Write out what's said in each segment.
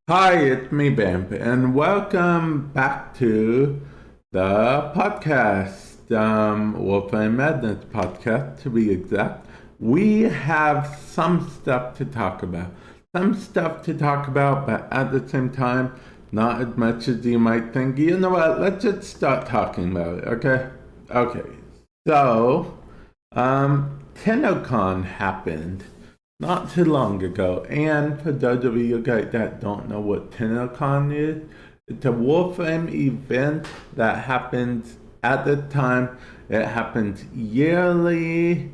Hi, it's me, Vamp, and welcome back to the podcast, Warframe Madness podcast, to be exact. We have some stuff to talk about. Some stuff to talk about, but at the same time, not as much as you might think. You know what? Let's just start talking about it, okay? Okay. So, TennoCon happened not too long ago. And for those of you guys that don't know what TennoCon is, it's a Warframe event that happens at the time. It happens yearly,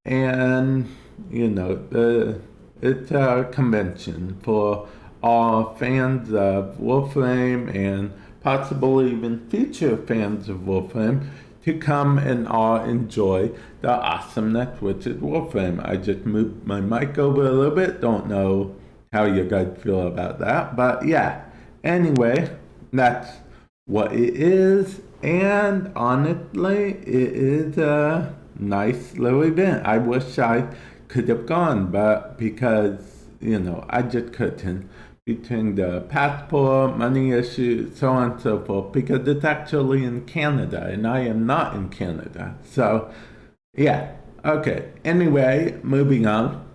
and it's a convention for all fans of Warframe and possibly even future fans of Warframe to come and all enjoy the awesomeness which is Warframe. I just moved my mic over a little bit. Don't know how you guys feel about that, but yeah. Anyway, that's what it is, and honestly, it is a nice little event. I wish I could have gone, but because I just couldn't between the passport, money issues, so on and so forth, because it's actually in Canada and I am not in Canada. So, yeah, okay. Anyway, moving on.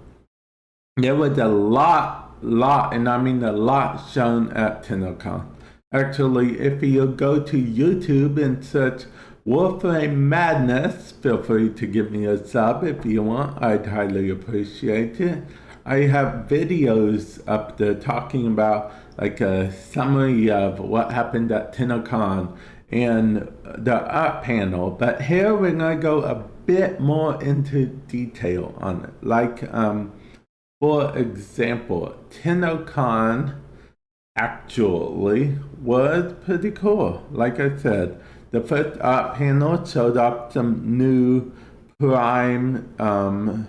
There was a lot, and I mean a lot shown at TennoCon. Actually, if you go to YouTube and search Warframe Madness, feel free to give me a sub if you want. I'd highly appreciate it. I have videos up there talking about like a summary of what happened at TennoCon and the art panel. But here we're going to go a bit more into detail on it. Like, for example, TennoCon actually was pretty cool. Like I said, the first art panel showed off some new Prime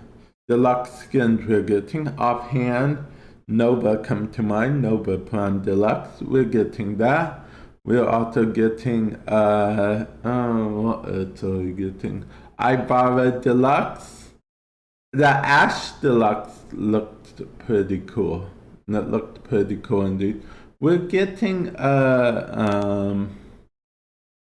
deluxe skins we're getting. Offhand, Nova come to mind, Nova Prime Deluxe. We're getting that. We're also getting, what else are we getting? Ibarra Deluxe. The Ash Deluxe looked pretty cool. That looked pretty cool indeed. We're getting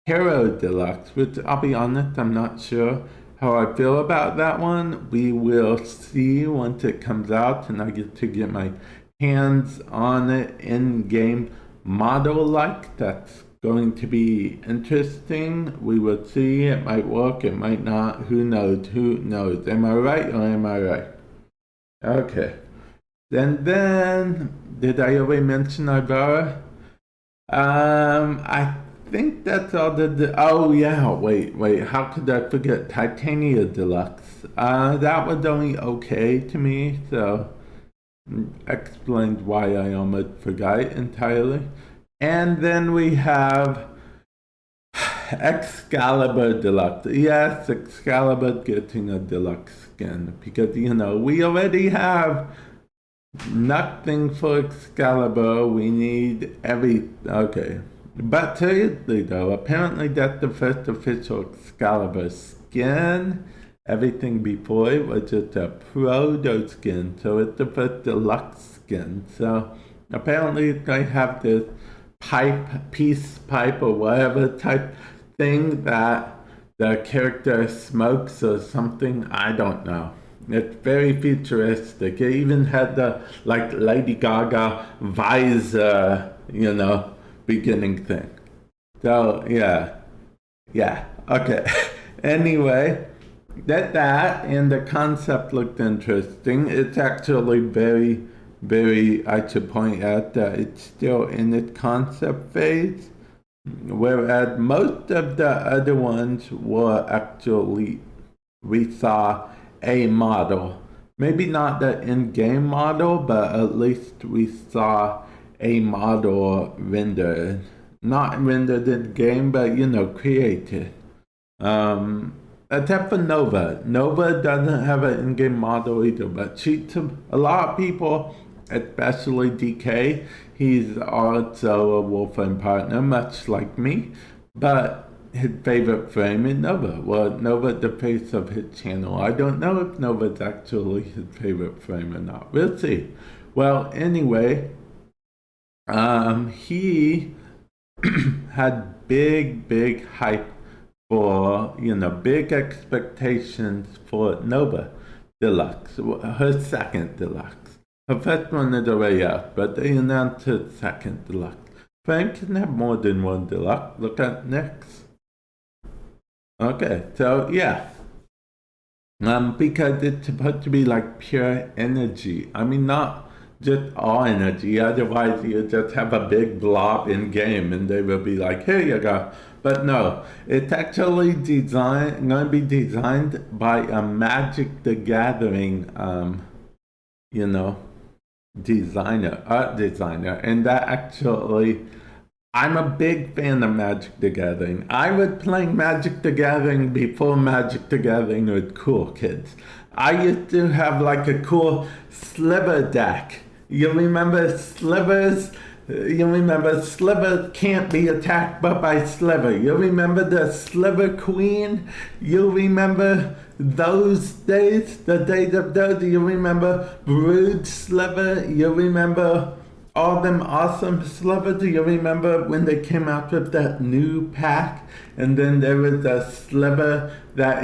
Hero Deluxe, which I'll be honest, I'm not sure how I feel about that one. We will see once it comes out and I get to get my hands on it in game model like. That's going to be interesting. We will see. It might work, it might not. Who knows? Who knows? Am I right or am I right? Okay. Then did I already mention Ibarra? I think that's all oh yeah, wait, how could I forget Titania Deluxe? That was only okay to me, so explains why I almost forgot it entirely. And then we have Excalibur Deluxe. Yes, Excalibur getting a deluxe skin because we already have nothing for Excalibur. We need okay. But seriously though, apparently that's the first official Excalibur skin. Everything before it was just a proto skin, so it's the first deluxe skin. So apparently they have this peace pipe or whatever type thing that the character smokes or something. I don't know. It's very futuristic. It even had the like Lady Gaga visor, beginning thing. So yeah, okay. Anyway, that and the concept looked interesting. It's actually very. I should point out that it's still in its concept phase, whereas most of the other ones were actually we saw a model. Maybe not the in-game model, but at least we saw a model rendered. Not rendered in game, but created. Except for Nova. Nova doesn't have an in-game model either, but to a lot of people, especially DK, he's also a Wolfram partner, much like me. But his favorite frame is Nova. Well, Nova, the face of his channel. I don't know if Nova's actually his favorite frame or not. We'll see. Well, anyway, He had big hype for, big expectations for Nova Deluxe, her second Deluxe. Her first one is already out, but they announced her second Deluxe. Frank can have more than one Deluxe. Look at next. Okay, so yeah. Because it's supposed to be like pure energy. I mean, not just all energy. Otherwise, you just have a big blob in game, and they will be like, "Here you go." But no, it's actually going to be designed by a Magic the Gathering, you know, art designer, and that actually. I'm a big fan of Magic the Gathering. I was playing Magic the Gathering before Magic the Gathering was cool, kids. I used to have like a cool sliver deck. You remember slivers? You remember Sliver can't be attacked but by Sliver. You remember the Sliver Queen? You remember those days? The days of those? You remember Brood Sliver? You remember all them awesome Slivers? Do you remember when they came out with that new pack? And then there was a Sliver that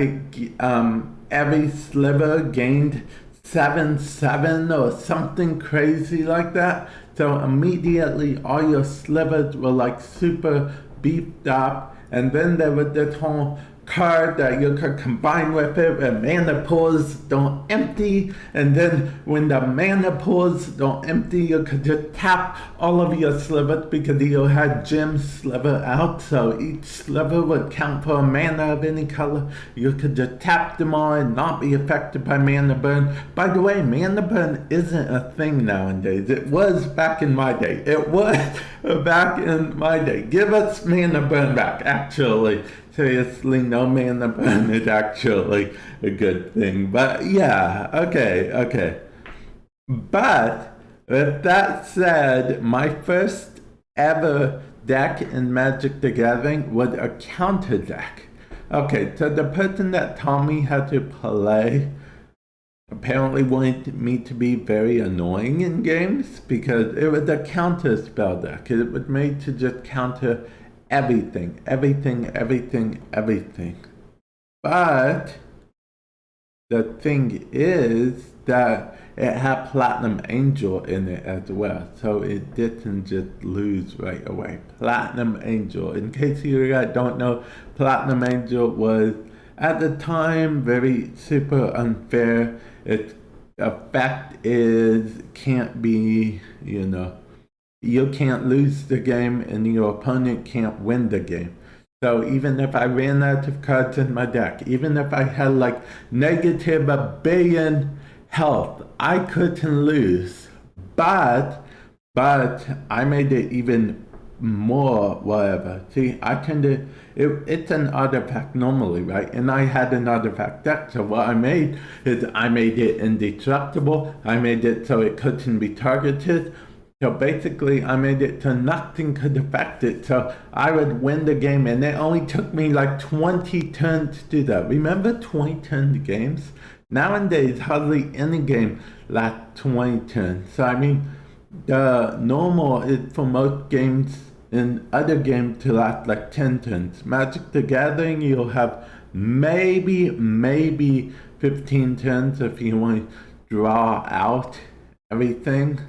every Sliver gained 7/7 or something crazy like that. So immediately all your slivers were like super beefed up. And then there was this whole card that you could combine with it where mana pools don't empty, and then when the mana pools don't empty, you could just tap all of your slivers because you had gem sliver out, so each sliver would count for a mana of any color. You could just tap them all and not be affected by mana burn. By the way, mana burn isn't a thing nowadays. It was back in my day. Give us mana burn back, actually. Seriously, no mana burn is actually a good thing. But yeah, okay. But with that said, my first ever deck in Magic the Gathering was a counter deck. Okay, so the person that taught me how to play apparently wanted me to be very annoying in games because it was a counter spell deck. It was made to just counter everything. But the thing is that it had Platinum Angel in it as well, so it didn't just lose right away. Platinum Angel, in case you guys don't know, Platinum Angel was at the time very super unfair. Its effect is can't be, you can't lose the game and your opponent can't win the game. So even if I ran out of cards in my deck, even if I had like negative $1 billion health, I couldn't lose. But I made it even more whatever. See, I can do it's an artifact normally, right? And I had an artifact deck, so what I made is I made it indestructible. I made it so it couldn't be targeted. So basically, I made it so nothing could affect it. So I would win the game, and it only took me like 20 turns to do that. Remember 20 turn games? Nowadays, hardly any game lasts 20 turns. So I mean, the normal is for most games in other games to last like 10 turns. Magic the Gathering, you'll have maybe 15 turns if you want to draw out everything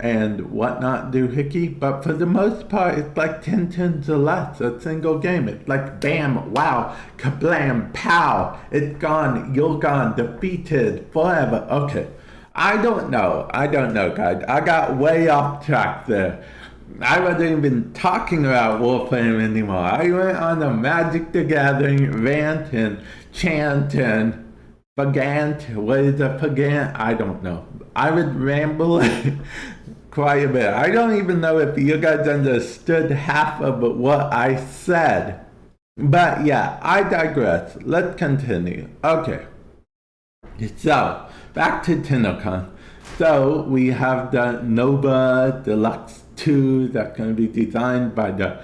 and whatnot doohickey, but for the most part it's like 10 turns or less a single game. It's like bam, wow, kablam, pow, it's gone, you're gone, defeated, forever. Okay, I don't know guys, I got way off track there. I wasn't even talking about Warframe anymore. I went on a Magic the Gathering rant and chant and Pagant, what is a Pagant? I don't know. I would ramble quite a bit. I don't even know if you guys understood half of what I said. But yeah, I digress. Let's continue. Okay. So, back to TennoCon. So, we have the Nova Deluxe 2 that's going to be designed by the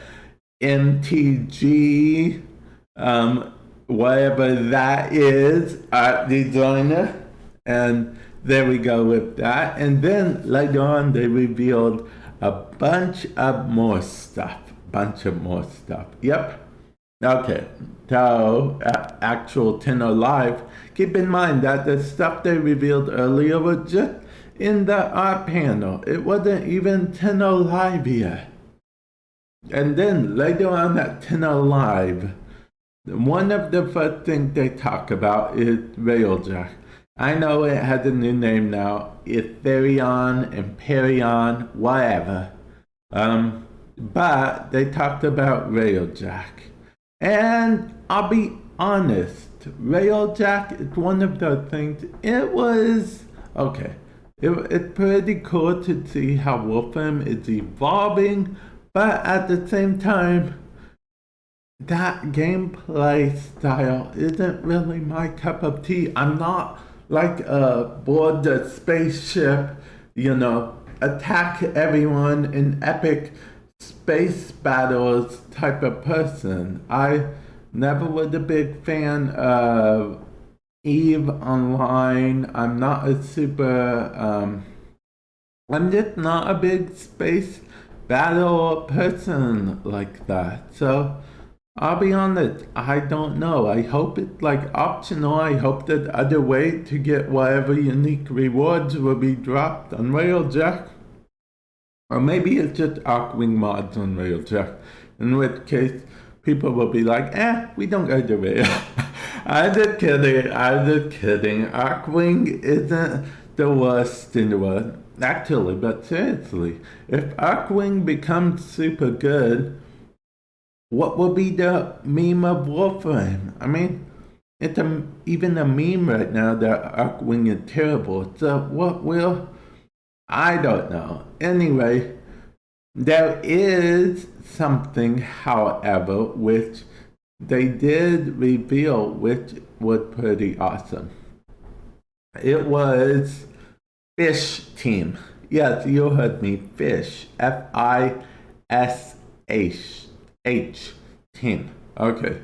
MTG, whatever that is, art designer, and there we go with that. And then later on they revealed a bunch of more stuff. Yep. Okay, so actual Tenno Live, keep in mind that the stuff they revealed earlier was just in the art panel. It wasn't even Tenno Live yet. And then later on at Tenno Live, one of the first things they talk about is Railjack. I know it has a new name now, Ethereon, Empyreon, whatever. But they talked about Railjack. And I'll be honest, Railjack is one of those things, it was, okay, it's pretty cool to see how Wolfram is evolving, but at the same time, that gameplay style isn't really my cup of tea. I'm not like aboard the spaceship, attack everyone in epic space battles type of person. I never was a big fan of EVE Online. I'm not a super, I'm just not a big space battle person like that. So I'll be honest, I don't know. I hope it's like optional. I hope that other way to get whatever unique rewards will be dropped on Railjack. Or maybe it's just Arcwing mods on Railjack, in which case people will be like, we don't go to Rail. I'm just kidding. Arcwing isn't the worst in the world. Actually, but seriously, if Arcwing becomes super good, what will be the meme of Wolfram? I mean, it's even a meme right now that Arcwing is terrible. So what will? I don't know. Anyway, there is something, however, which they did reveal, which was pretty awesome. It was Fish Team. Yes, you heard me. Fish. Fish Team. Okay.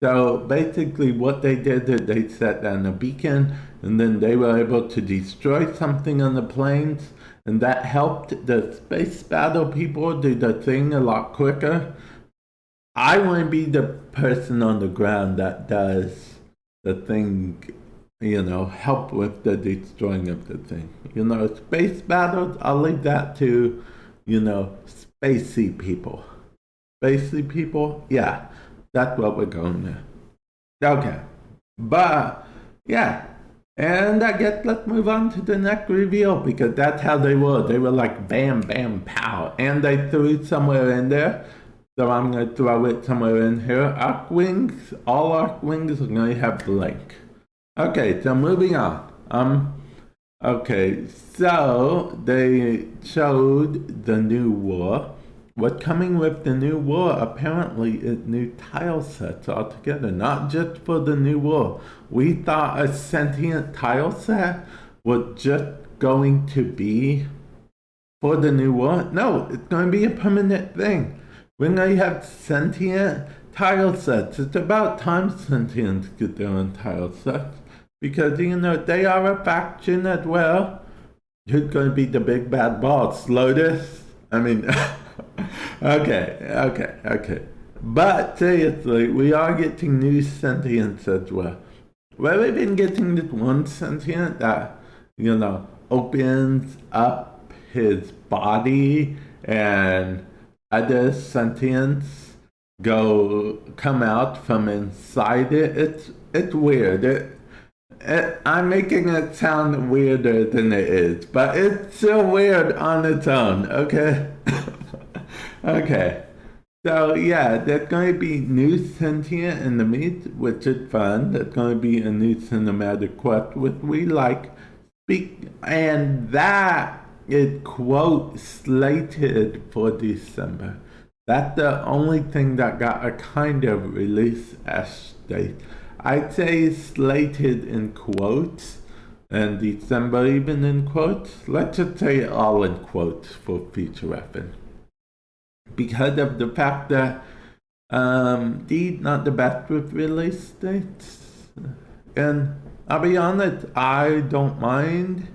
So basically what they did is they set down a beacon and then they were able to destroy something on the planes, and that helped the space battle people do the thing a lot quicker. I want to be the person on the ground that does the thing, help with the destroying of the thing. Space battles, I'll leave that to, spacey people. Spacey people? Yeah, that's what we're going with. Okay, but, yeah. And I guess let's move on to the next reveal, because that's how they were. They were like bam, bam, pow. And they threw it somewhere in there. So I'm going to throw it somewhere in here. Arcwings, all Arcwings are going to have Blink. Okay, so moving on. Okay, so they showed the new war. What's coming with the new war apparently is new tile sets altogether, not just for the new war. We thought a sentient tile set was just going to be for the new war. No, it's going to be a permanent thing. We're going to have sentient tile sets. It's about time sentients get their own tile sets, because, they are a faction as well. Who's going to be the big bad boss? Lotus? I mean... Okay. But seriously, we are getting new sentients as well. We've been getting this one sentient that, opens up his body and other sentients come out from inside it. It's weird. I'm making it sound weirder than it is, but it's still weird on its own, okay? Okay, so yeah, there's going to be new sentient enemies, which is fun. There's going to be a new cinematic quest, which we like. And that is, quote, slated for December. That's the only thing that got a kind of release date. I'd say slated in quotes, and December even in quotes. Let's just say it all in quotes for future reference. Because of the fact that indeed not the best with release dates. And I'll be honest, I don't mind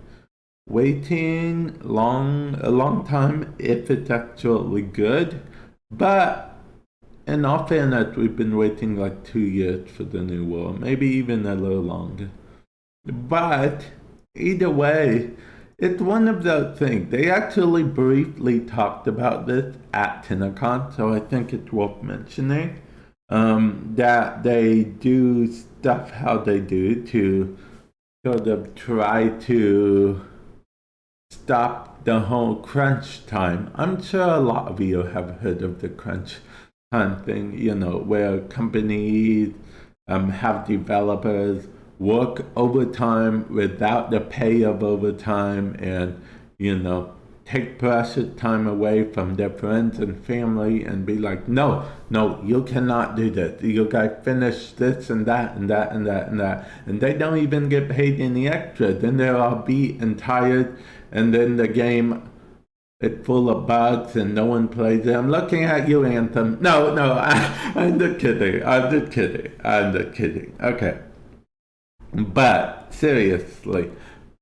waiting a long time if it's actually good. But in all fairness, we've been waiting like 2 years for the new war, maybe even a little longer. But either way, it's one of those things. They actually briefly talked about this at TennoCon, so I think it's worth mentioning that they do stuff how they do to sort of try to stop the whole crunch time. I'm sure a lot of you have heard of the crunch time thing, where companies have developers work overtime without the pay of overtime and, take precious time away from their friends and family and be like, no, you cannot do this. You gotta finish this and that and that and that and that. And they don't even get paid any extra. Then they're all beat and tired, and then the game it's full of bugs and no one plays it. I'm looking at you, Anthem. No, I'm just kidding. Okay. But seriously,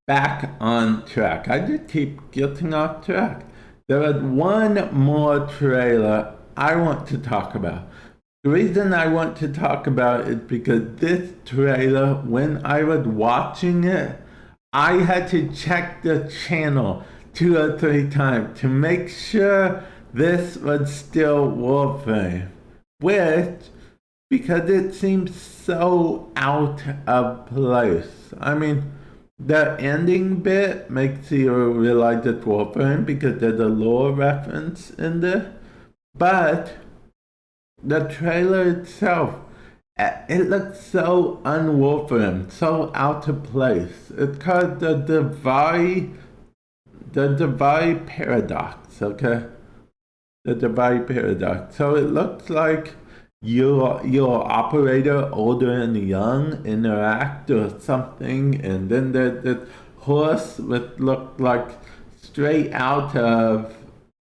back on track. I just keep getting off track. There is one more trailer I want to talk about. The reason I want to talk about it is because this trailer, when I was watching it, I had to check the channel 2 or 3 times to make sure this was still Warframe, which, because it seems so out of place. I mean, the ending bit makes you realize it's Warframe because there's a lore reference in there, but the trailer itself, it looks so un-Warframe, so out of place. It's called the Divide Paradox, okay? The Divide Paradox. So it looks like your operator, older and young, interact or something, and then there's this horse that looked like straight out of,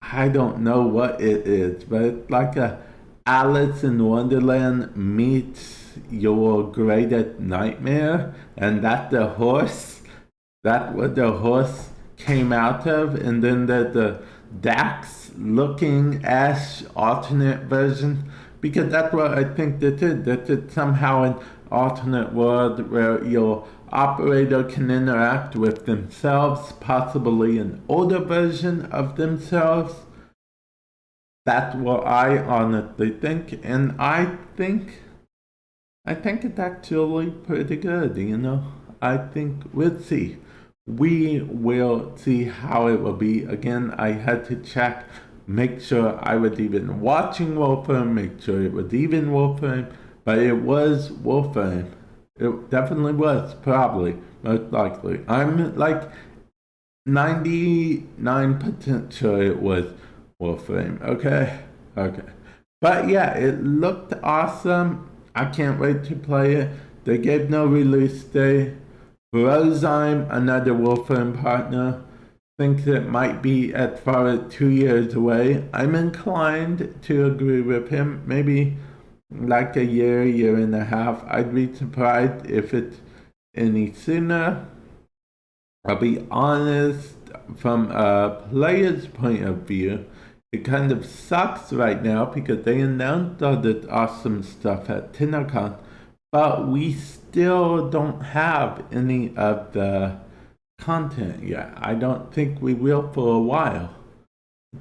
I don't know what it is, but it's like a Alice in Wonderland meets your greatest nightmare, and that's the horse. That's what the horse came out of, and then there's the Dax looking Ash alternate version, because that's what I think this is. This is somehow an alternate world where your operator can interact with themselves, possibly an older version of themselves. That's what I honestly think, and I think it's actually pretty good, I think we'll see. We will see how it will be. Again, I had to check, make sure I was even watching Warframe, make sure it was even Warframe, but it was Warframe. It definitely was, probably, most likely. I'm like 99% sure it was Warframe, okay? But yeah, it looked awesome. I can't wait to play it. They gave no release date. Roseheim, another Warframe partner, thinks it might be as far as 2 years away. I'm inclined to agree with him. Maybe like a year and a half. I'd be surprised if it's any sooner. I'll be honest, from a player's point of view, it kind of sucks right now because they announced all this awesome stuff at TennoCon, but we still don't have any of the content yet. I don't think we will for a while.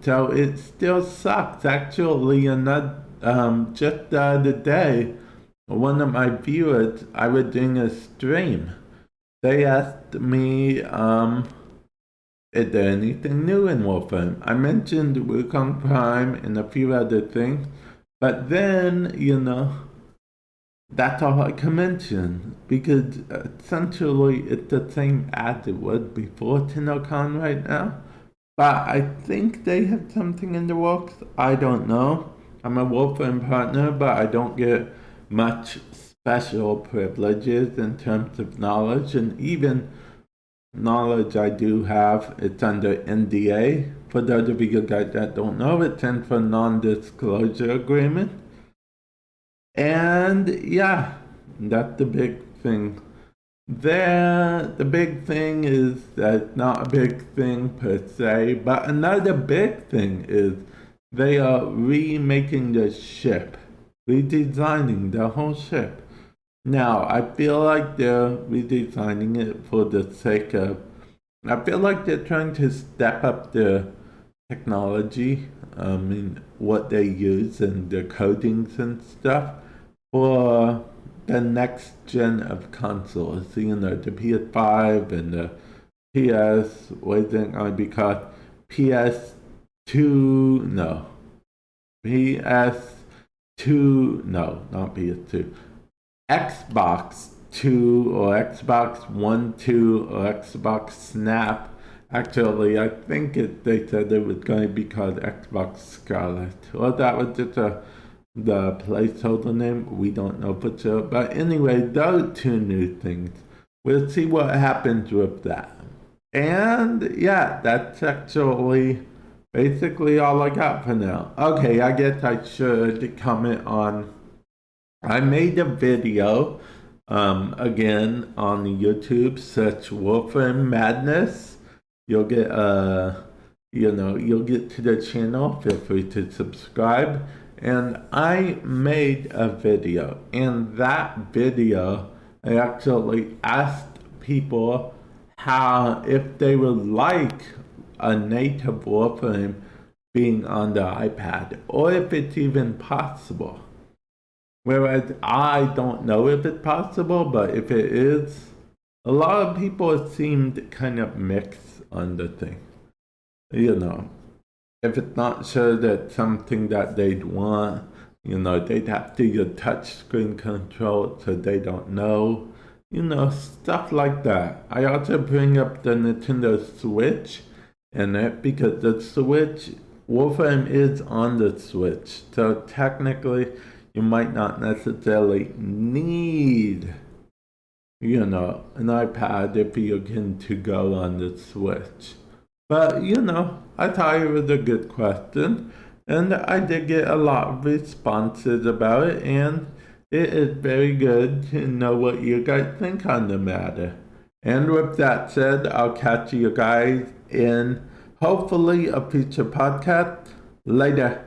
So it still sucks. Actually, just the other day, one of my viewers, I was doing a stream. They asked me, is there anything new in Warframe? I mentioned Wukong Prime and a few other things, but then, that's all I can mention, because essentially it's the same as it was before TennoCon right now. But I think they have something in the works. I don't know. I'm a Warframe partner, but I don't get much special privileges in terms of knowledge, and even knowledge I do have, it's under NDA. For those of you guys that don't know, it stands for non-disclosure agreement. And yeah, that's the big thing the big thing is that not a big thing per se, but another big thing is they are remaking the ship, redesigning the whole ship. Now, I feel like they're redesigning it for the sake of, I feel like they're trying to step up the technology, in what they use and the codings and stuff for the next gen of consoles. The PS5 and the PS, what is it going to be called? PS2, no. PS2, no, not PS2. Xbox 2 or Xbox One 2 or Xbox Snap. Actually, I think they said it was going to be called Xbox Scarlet. Or that was just the placeholder name. We don't know for sure. But anyway, those two new things. We'll see what happens with that. And yeah, that's actually basically all I got for now. Okay, I guess I should comment on. I made a video again on YouTube. Search Wolfram Madness. You'll get you'll get to the channel. Feel free to subscribe. And I made a video. In that video, I actually asked people if they would like a native Warframe being on the iPad, or if it's even possible. Whereas I don't know if it's possible, but if it is, a lot of people seemed kind of mixed on the thing. If it's not sure that's something that they'd want, they'd have to use touchscreen control, so they don't know. Stuff like that. I also bring up the Nintendo Switch in it because the Switch, Warframe is on the Switch. So technically, you might not necessarily need, an iPad if you're going to go on the Switch. But, I thought it was a good question. And I did get a lot of responses about it, and it is very good to know what you guys think on the matter. And with that said, I'll catch you guys in hopefully a future podcast. Later.